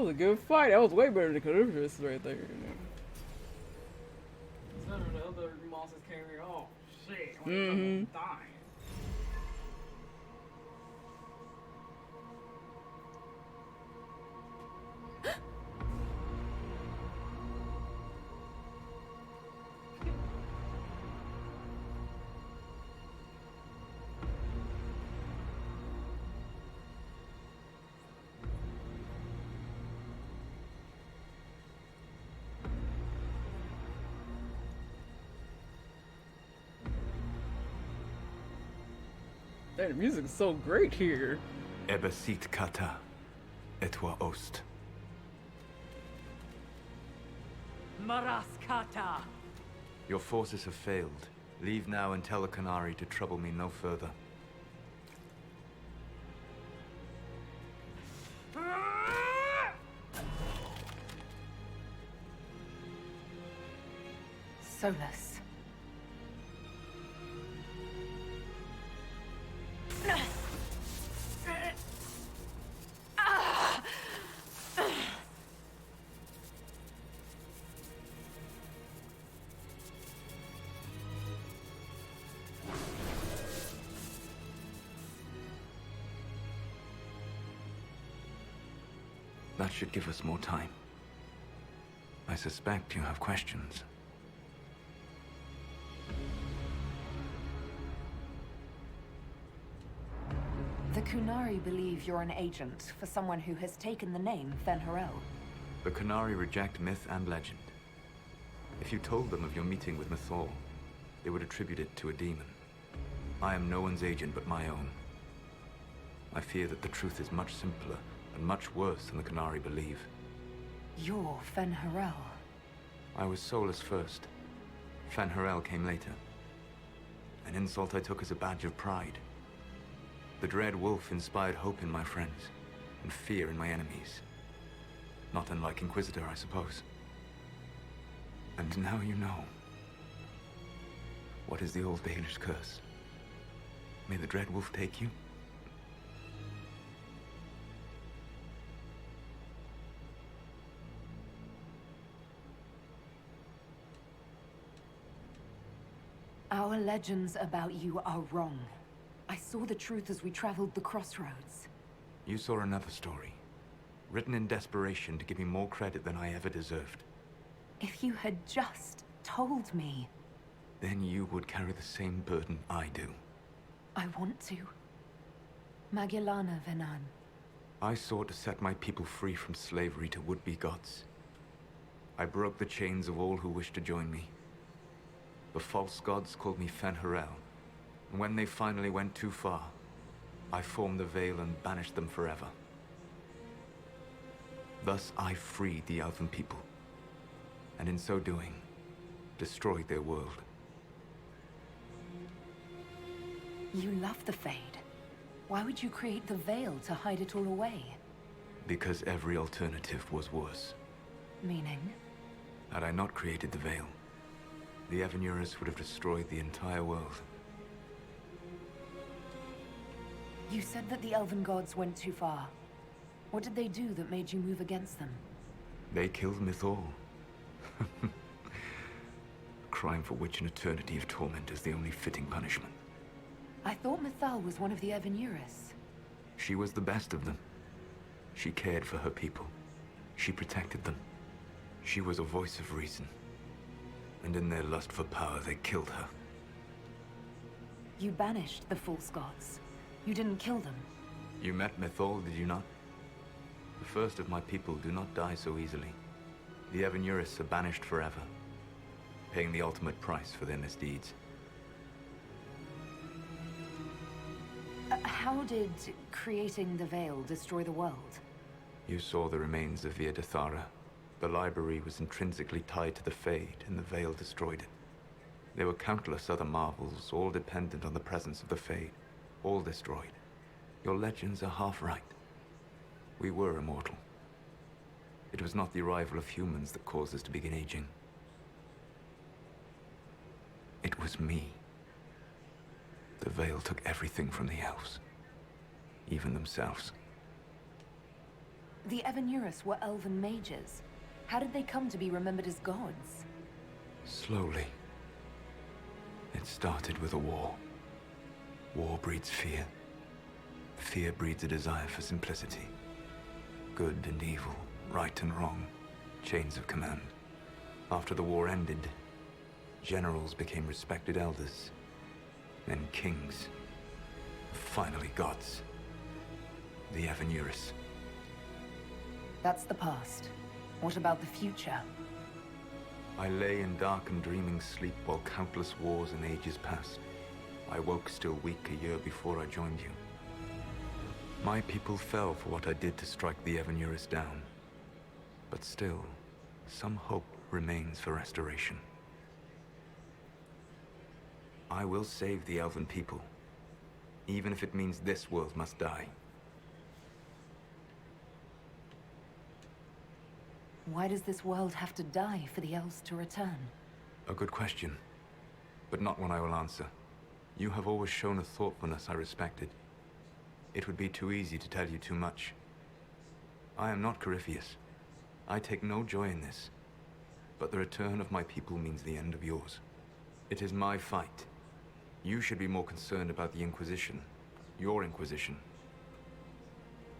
was a good fight. That was way better than Carnivorous right there. None of the other monsters came here. Oh shit! Mm-hmm. Dying. That music is so great here. Ebesit kata, etwa ost. Maraskata! Your forces have failed. Leave now and tell the Canary to trouble me no further. Solus. That should give us more time. I suspect you have questions. The Kunari believe you're an agent for someone who has taken the name Fen'Harel. The Canary reject myth and legend. If you told them of your meeting with Mythal, they would attribute it to a demon. I am no one's agent but my own. I fear that the truth is much simpler and much worse than the Canary believe. You're Fen'Harel. I was Solus first. Fen'Harel came later. An insult I took as a badge of pride. The Dread Wolf inspired hope in my friends, and fear in my enemies. Not unlike Inquisitor, I suppose. And now you know. What is the old Baelish curse? May the Dread Wolf take you? Our legends about you are wrong. I saw the truth as we traveled the crossroads. You saw another story, written in desperation to give me more credit than I ever deserved. If you had just told me. Then you would carry the same burden I do. I want to. Magellana Venan. I sought to set my people free from slavery to would-be gods. I broke the chains of all who wished to join me. The false gods called me Fen'Harel, and when they finally went too far, I formed the Veil and banished them forever. Thus I freed the Elven people, and in so doing, destroyed their world. You love the Fade. Why would you create the Veil to hide it all away? Because every alternative was worse. Meaning? Had I not created the Veil, the Evanurus would have destroyed the entire world. You said that the Elven gods went too far. What did they do that made you move against them? They killed Mythal. A crime for which an eternity of torment is the only fitting punishment. I thought Mythal was one of the Evanurus. She was the best of them. She cared for her people. She protected them. She was a voice of reason. And in their lust for power, they killed her. You banished the false gods. You didn't kill them. You met Mythal, did you not? The first of my people do not die so easily. The Evanurus are banished forever, paying the ultimate price for their misdeeds. How did creating the Veil destroy the world? You saw the remains of Via Dethara. The library was intrinsically tied to the Fade, and the Veil destroyed it. There were countless other marvels, all dependent on the presence of the Fade, all destroyed. Your legends are half right. We were immortal. It was not the arrival of humans that caused us to begin aging. It was me. The Veil took everything from the elves, even themselves. The Evanurus were elven mages. How did they come to be remembered as gods? Slowly. It started with a war. War breeds fear. Fear breeds a desire for simplicity. Good and evil, right and wrong, chains of command. After the war ended, generals became respected elders, then kings, finally gods. The Evanurus. That's the past. What about the future? I lay in dark and dreaming sleep while countless wars and ages passed. I woke still weak a year before I joined you. My people fell for what I did to strike the Evanurus down. But still, some hope remains for restoration. I will save the elven people, even if it means this world must die. Why does this world have to die for the elves to return? A good question, but not one I will answer. You have always shown a thoughtfulness I respected. It would be too easy to tell you too much. I am not Corypheus. I take no joy in this. But the return of my people means the end of yours. It is my fight. You should be more concerned about the Inquisition. Your Inquisition.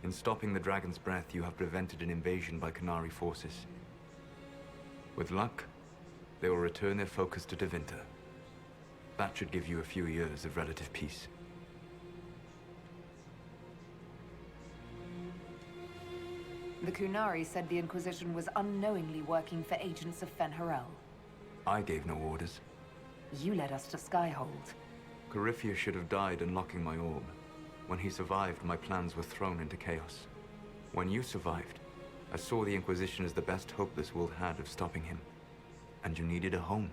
In stopping the Dragon's Breath, you have prevented an invasion by Qunari forces. With luck, they will return their focus to Tevinter. That should give you a few years of relative peace. The Qunari said the Inquisition was unknowingly working for agents of Fen'Harel. I gave no orders. You led us to Skyhold. Corypheus should have died unlocking my orb. When he survived, my plans were thrown into chaos. When you survived, I saw the Inquisition as the best hope this world had of stopping him. And you needed a home.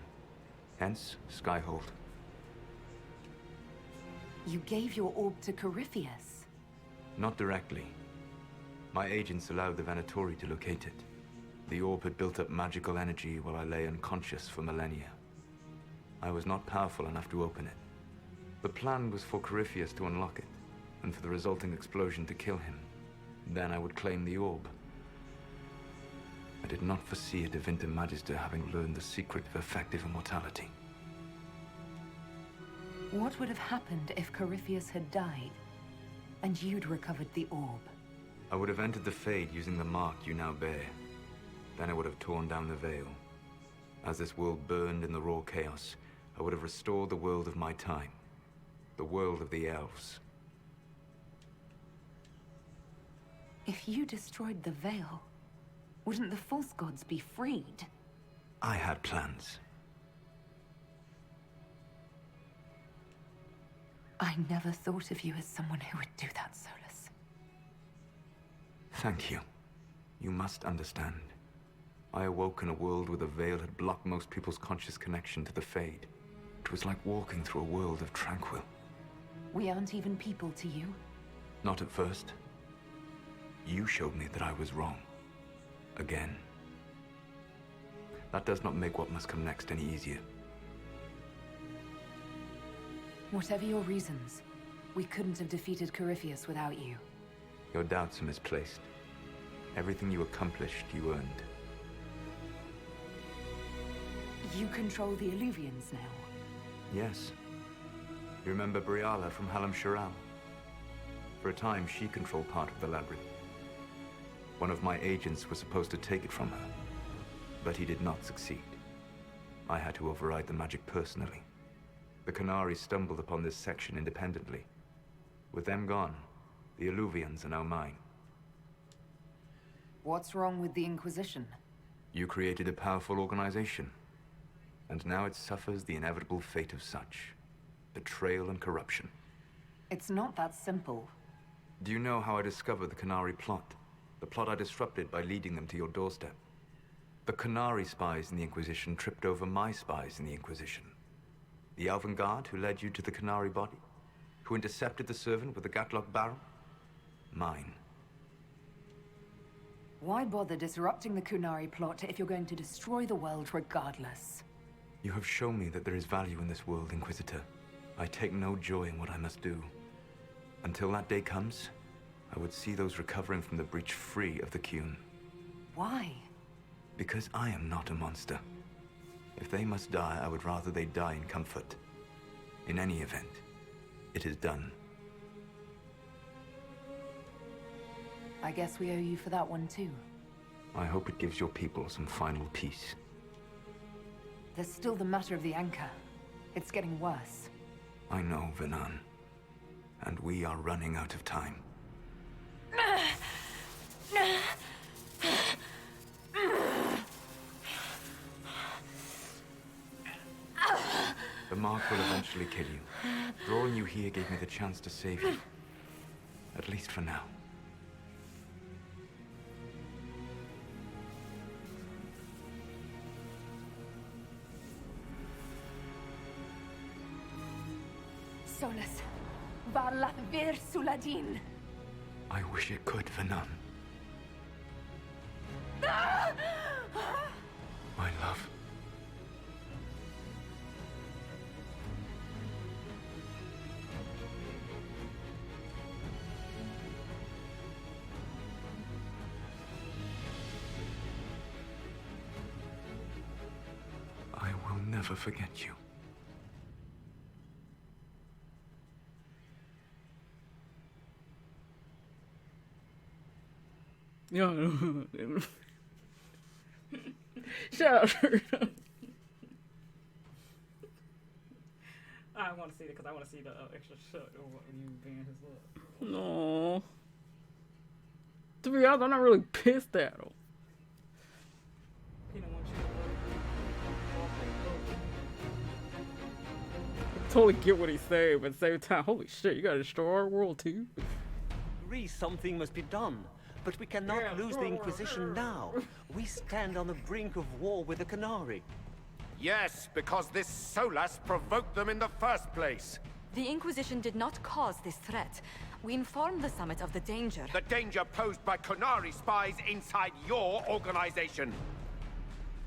Hence, Skyhold. You gave your orb to Corypheus? Not directly. My agents allowed the Venatori to locate it. The orb had built up magical energy while I lay unconscious for millennia. I was not powerful enough to open it. The plan was for Corypheus to unlock it, and for the resulting explosion to kill him. Then I would claim the orb. I did not foresee a Tevinter Magister having learned the secret of effective immortality. What would have happened if Corypheus had died, and you'd recovered the orb? I would have entered the Fade using the mark you now bear. Then I would have torn down the veil. As this world burned in the raw chaos, I would have restored the world of my time. The world of the elves. If you destroyed the veil, wouldn't the false gods be freed? I had plans. I never thought of you as someone who would do that, Solus. Thank you. You must understand. I awoke in a world where the veil had blocked most people's conscious connection to the Fade. It was like walking through a world of tranquil. We aren't even people to you? Not at first. You showed me that I was wrong. Again. That does not make what must come next any easier. Whatever your reasons, we couldn't have defeated Corypheus without you. Your doubts are misplaced. Everything you accomplished, you earned. You control the Illuvians now? Yes. You remember Briala from Halam Sharal? For a time, she controlled part of the labyrinth. One of my agents was supposed to take it from her, but he did not succeed. I had to override the magic personally. The Qunari stumbled upon this section independently. With them gone, the Illuvians are now mine. What's wrong with the Inquisition? You created a powerful organization, and now it suffers the inevitable fate of such. Betrayal and corruption. It's not that simple. Do you know how I discovered the Qunari plot? The plot I disrupted by leading them to your doorstep. The Qunari spies in the Inquisition tripped over my spies in the Inquisition. The Elven Guard who led you to the Qunari body? Who intercepted the servant with the Gatlock barrel? Mine. Why bother disrupting the Qunari plot if you're going to destroy the world regardless? You have shown me that there is value in this world, Inquisitor. I take no joy in what I must do. Until that day comes, I would see those recovering from the breach free of the Qun. Why? Because I am not a monster. If they must die, I would rather they die in comfort. In any event, it is done. I guess we owe you for that one too. I hope it gives your people some final peace. There's still the matter of the anchor. It's getting worse. I know, Venan. And we are running out of time. The mark will eventually kill you. Drawing you here gave me the chance to save you. At least for now. Solus. Varla vir suladin. I wish it could, Venan. My love. I will never forget you. Yo, shut up. I want to see it because I want to see the extra shot of what you being his love. No. To be honest, I'm not really pissed at him. He don't want you to I totally get what he's saying, but at the same time, holy shit, you gotta destroy our world too? Something must be done. But we cannot lose the Inquisition now. We stand on the brink of war with the Canary. Yes, because this Solus provoked them in the first place. The Inquisition did not cause this threat. We informed the Summit of the danger. The danger posed by Canary spies inside your organization.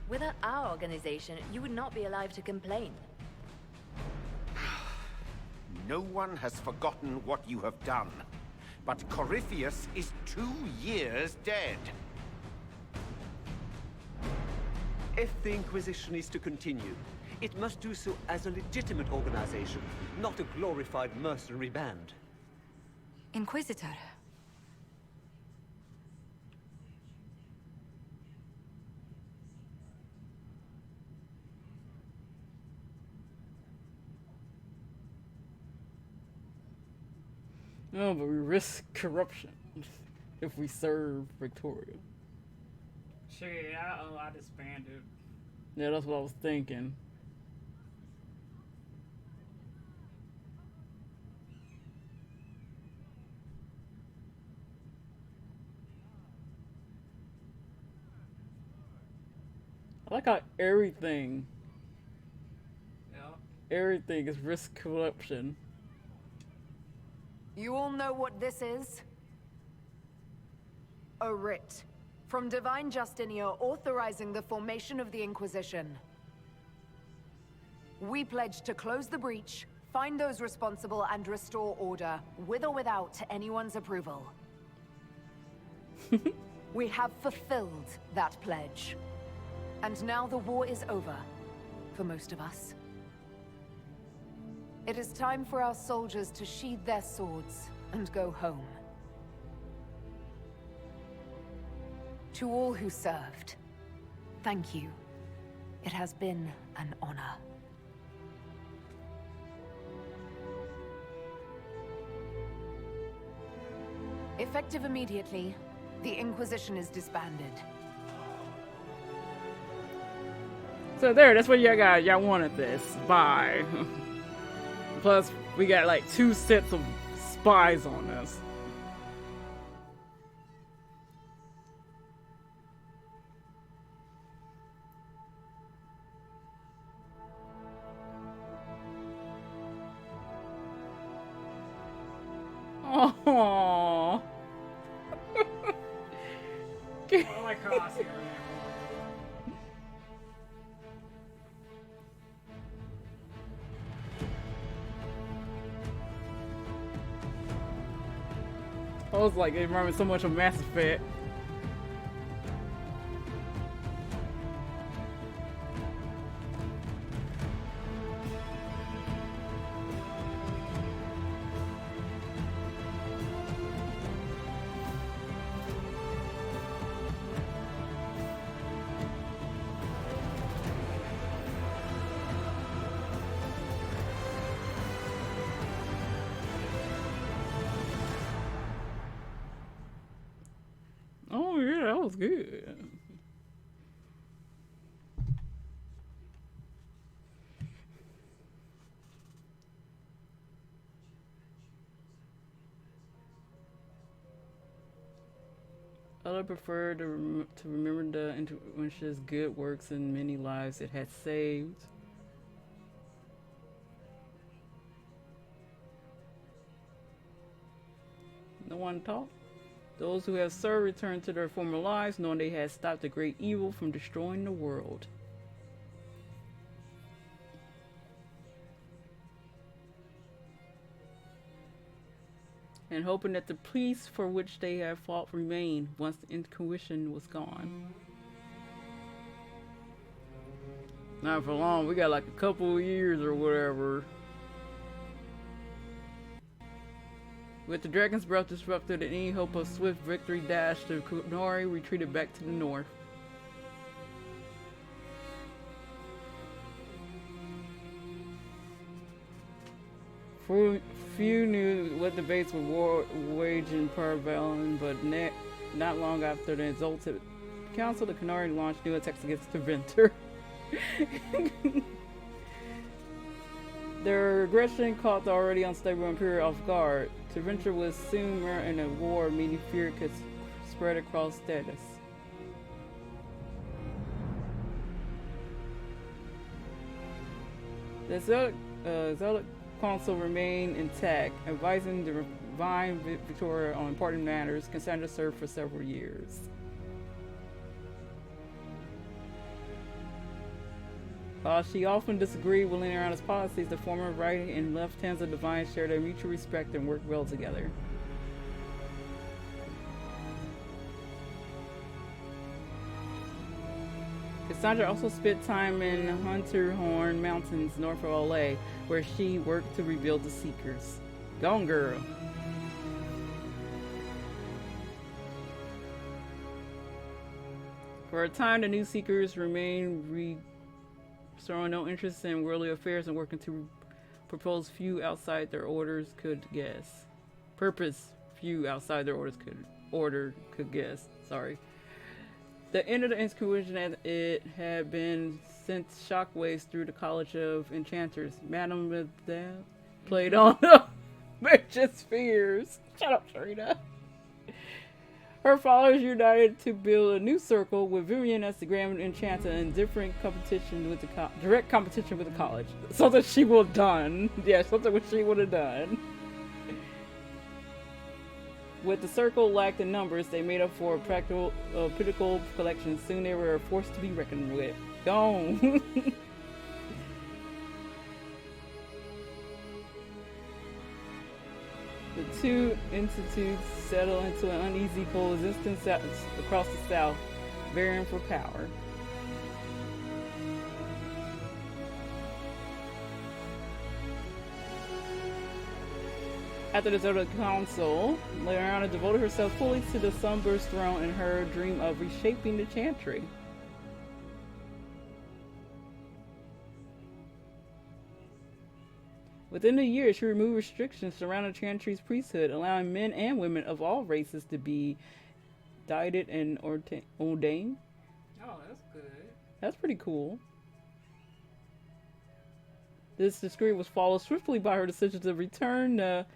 Without our organization, you would not be alive to complain. No one has forgotten what you have done. But Corypheus is 2 years dead. If the Inquisition is to continue, it must do so as a legitimate organization, not a glorified mercenary band. Inquisitor. No, but we risk corruption if we serve Victoria. Shit, I disbanded. Yeah, that's what I was thinking. I like how everything is risk corruption. You all know what this is? A writ from Divine Justinia authorizing the formation of the Inquisition. We pledge to close the breach, find those responsible, and restore order, with or without anyone's approval. We have fulfilled that pledge. And now the war is over, for most of us. It is time for our soldiers to sheathe their swords and go home. To all who served, thank you. It has been an honor. Effective immediately, the Inquisition is disbanded. So there, that's what y'all got. Y'all wanted this. Bye. Plus, we got like 2 sets of spies on us. Aww. I like how I see her now. I was like, it reminded me so much of Mass Effect. Oh yeah, that was good. I prefer to remember the Inquisition's good works and many lives it had saved. No one talked. Those who have served return to their former lives, knowing they had stopped the great evil from destroying the world. And hoping that the peace for which they have fought remained once the Inquisition was gone. Not for long, we got like a couple of years or whatever. With the Dragon's Breath disrupted and any hope of swift victory dashed, the Kunari retreated back to the north. Few knew what debates would wage in Parvalon, but not long after the exalted council, the Kunari launched new attacks against the Venter. Their aggression caught the already unstable Imperial off guard. Tevinter was soon in a war, meaning fear could spread across status. The Zealot Council remained intact, advising the Divine Victoria on important matters. Cassandra served for several years. While she often disagreed with Leliana's policies, the former right and left hands of Divine shared their mutual respect and worked well together. Cassandra also spent time in Hunterhorn Mountains north of LA, where she worked to rebuild the Seekers. Gone girl! For a time, the new Seekers remained showing no interest in worldly affairs and working to propose few outside their orders could guess. Few outside their orders could guess. Sorry. The end of the Inquisition, as it had been, sent shockwaves through the College of Enchanters. Madame Medea played on the Magician's fears. Shut up, Sharita. Her followers united to build a new circle with Vivian as the Grand Enchanter in direct competition with the college. Something she would have done. Yeah, something she would have done. With the circle lacked in numbers, they made up for a political collection. Soon they were a force to be reckoned with. Gone. The two institutes settled into an uneasy coexistence across the South, varying for power. After the Zodiac Council, Leliana devoted herself fully to the Sunburst throne and her dream of reshaping the Chantry. Within a year, she removed restrictions surrounding Chantry's priesthood, allowing men and women of all races to be knighted and ordained. Oh, that's good. That's pretty cool. This decree was followed swiftly by her decision to return the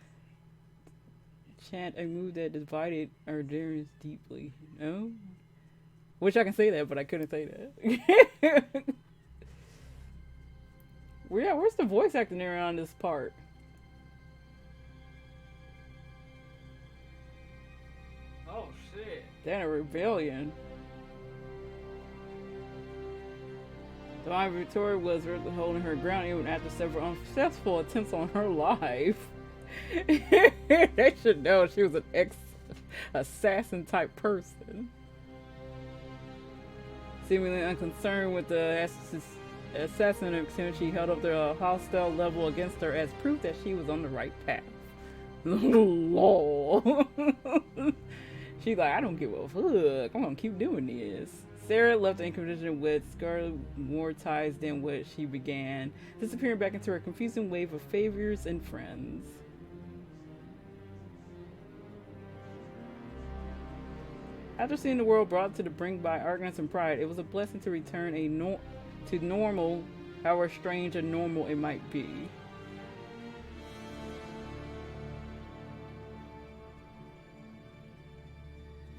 chant, a move that divided our adherents deeply. No? Wish I can say that, but I couldn't say that. Yeah, where's the voice acting around this part? Oh, shit. Then a rebellion. Divine Victoria was holding her ground even after several unsuccessful attempts on her life. They should know she was an assassin type person. Seemingly unconcerned with the assassin attempt, she held up the hostile level against her as proof that she was on the right path. Lol. She's like, I don't give a fuck. I'm gonna keep doing this. Sarah left the Inquisition with scarlet more ties than what she began, disappearing back into her confusing wave of favors and friends. After seeing the world brought to the brink by arrogance and pride, it was a blessing to return to normal, however strange and normal it might be.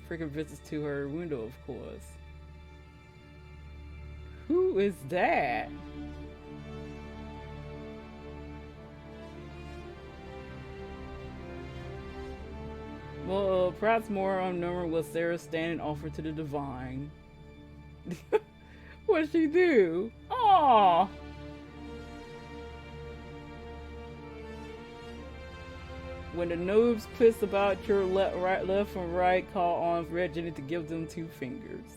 Freaking visits to her window, of course. Who is that? Well, perhaps more unknown was Sarah's standing offer to the divine. What'd she do? Aww! When the noobs piss about your left and right, call on Red Jenny to give them 2 fingers.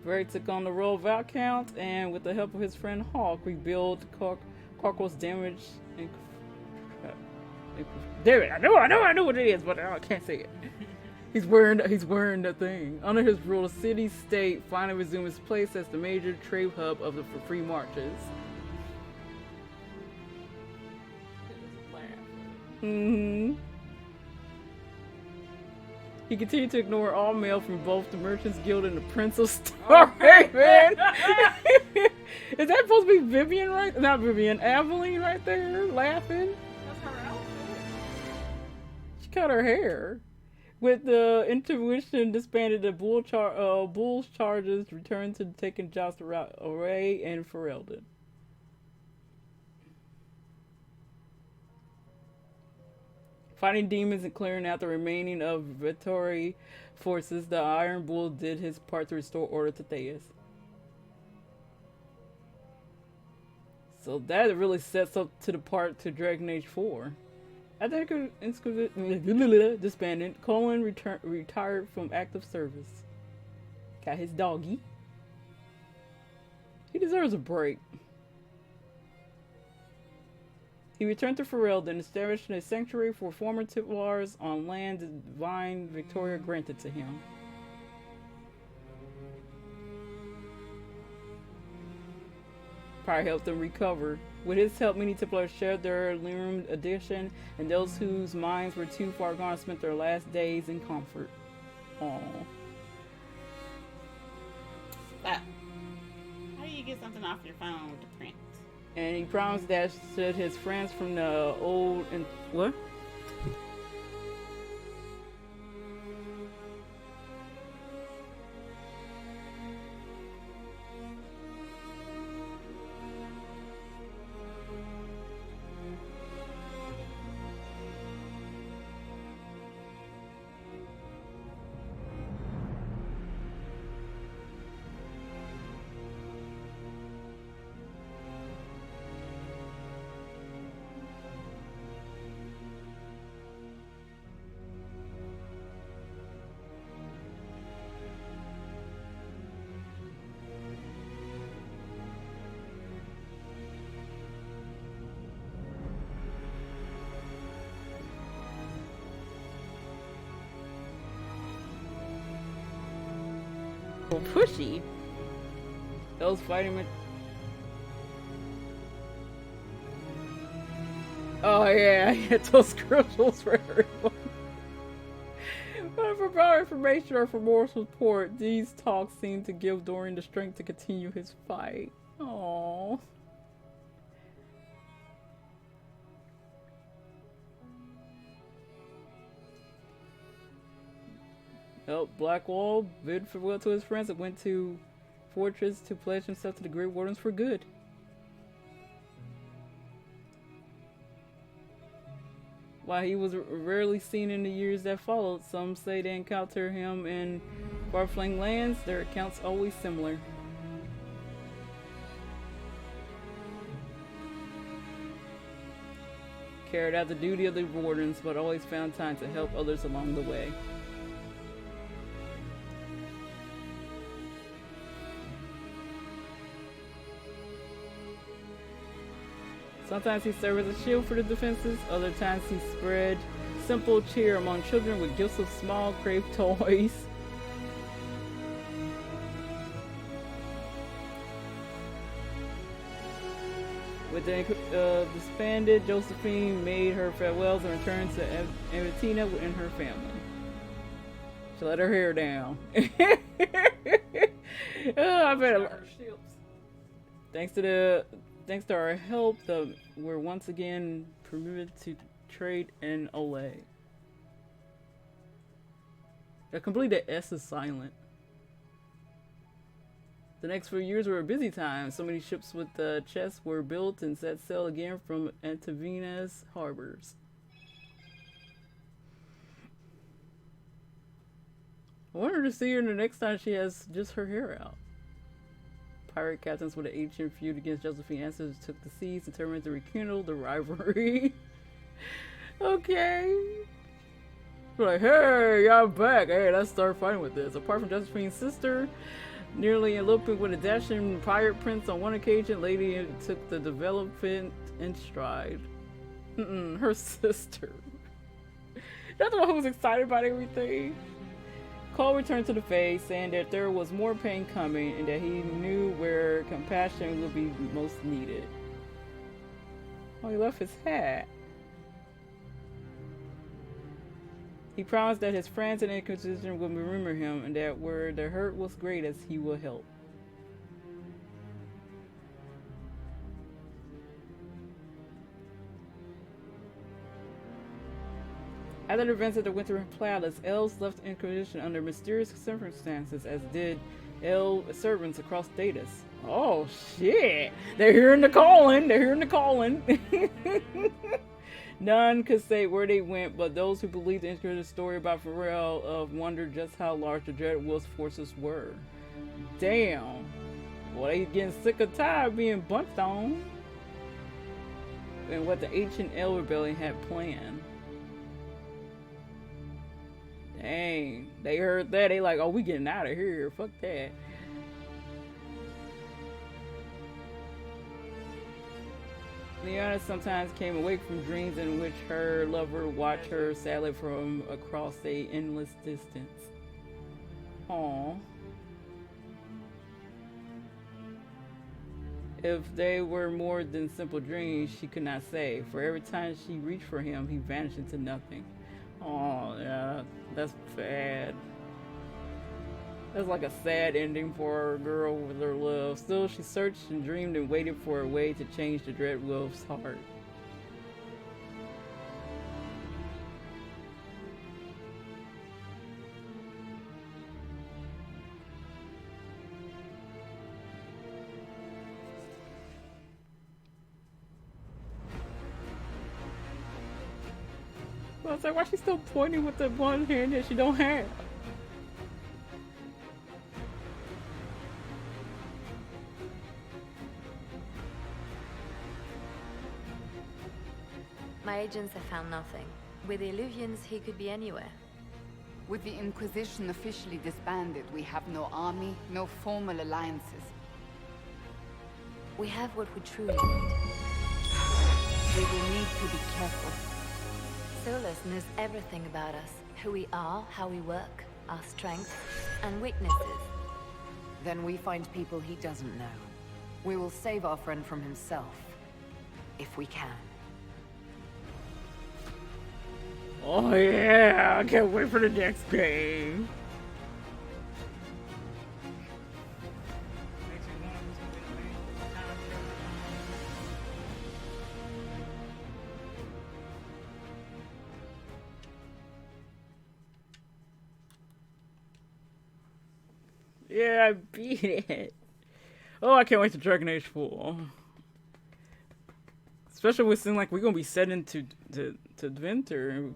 Barry took on the role of Viscount, and with the help of his friend Hawk, rebuilt Corcoral's damage. Damn it! I know what it is, but I can't say it. He's wearing the thing. Under his rule, the city-state finally resumed its place as the major trade hub of the free marches. He continued to ignore all mail from both the Merchants Guild and the Prince of Starhaven. Is that supposed to be Vivian right? Not Vivian, Aveline right there, laughing. That's her outfit. She cut her hair. With the Inquisition disbanded, the Bull's charges returned to taking jobs throughout Array and Ferelden. Fighting demons and clearing out the remaining of Vittori forces, the Iron Bull did his part to restore order to Theus. So that really sets up to the part to Dragon Age 4. After Inquisition disbanded, Colin retired from active service. Got his doggy. He deserves a break. He returned to Ferelden and established a sanctuary for former Templars on land the divine Victoria granted to him. Probably helped them recover. With his help, many Templars shared their Lirum addiction, and those whose minds were too far gone spent their last days in comfort. Aww. Stop. How do you get something off your phone with the print? And he promised that should his friends from the old and what? Pushy. Those fighting with. Oh yeah, I get those scribbles for everyone. But for more information or for more support, these talks seem to give Dorian the strength to continue his fight. Aww. Blackwall bid farewell to his friends and went to Fortress to pledge himself to the Great Wardens for good. While he was rarely seen in the years that followed, some say they encounter him in far-flung lands. Their accounts always similar. carried out the duty of the wardens, but always found time to help others along the way. Sometimes he served as a shield for the defenses, other times he spread simple cheer among children with gifts of small crave toys. With the disbanded, Josephine made her farewells and returned to Evatina and her family. She let her hair down. I better. Thanks to our help, we're once again permitted to trade in Olay. The completed S is silent. The next few years were a busy time. So many ships with chests were built and set sail again from Antavina's harbors. I want her to see her the next time she has just her hair out. Pirate captains with an ancient feud against Josephine ancestors took the seas, determined to rekindle the rivalry. Okay. Like, hey, y'all back. Hey, let's start fighting with this. Apart from Josephine's sister, nearly eloping with a dashing pirate prince on one occasion, Lady took the development in stride. Her sister. That's the one who was excited about everything. Cole returned to the Fae, saying that there was more pain coming and that he knew where compassion would be most needed. Oh, he left his hat. He promised that his friends in the Inquisition would remember him and that where the hurt was greatest, he would help. After the events of the Winter Palace, elves left the Inquisition under mysterious circumstances, as did elf servants across Datus. Oh shit! They're hearing the calling! They're hearing the calling! None could say where they went, but those who believed the Inquisition story about Pharrell wondered just how large the Dread Wolf's forces were. Damn! Well, they getting sick or tired of being bunched on. And what the ancient elf rebellion had planned. Dang, they heard that. They like, oh, we getting out of here. Fuck that. Leliana sometimes came awake from dreams in which her lover watched her sadly from across a endless distance. Aww. If they were more than simple dreams, she could not say. For every time she reached for him, he vanished into nothing. Oh, yeah, that's bad. That's like a sad ending for a girl with her love. Still, she searched and dreamed and waited for a way to change the Dread Wolf's heart. I was like, why is she still pointing with the one hand that she don't have? My agents have found nothing. With the Illuvians, he could be anywhere. With the Inquisition officially disbanded, we have no army, no formal alliances. We have what we truly need. We will need to be careful. Solus knows everything about us. Who we are, how we work, our strengths and weaknesses. Then we find people he doesn't know. We will save our friend from himself. If we can. Oh yeah, I can't wait for the next game. Yeah, I beat it. Oh, I can't wait to Dragon Age 4. Especially with seeing like we're gonna be set into to winter.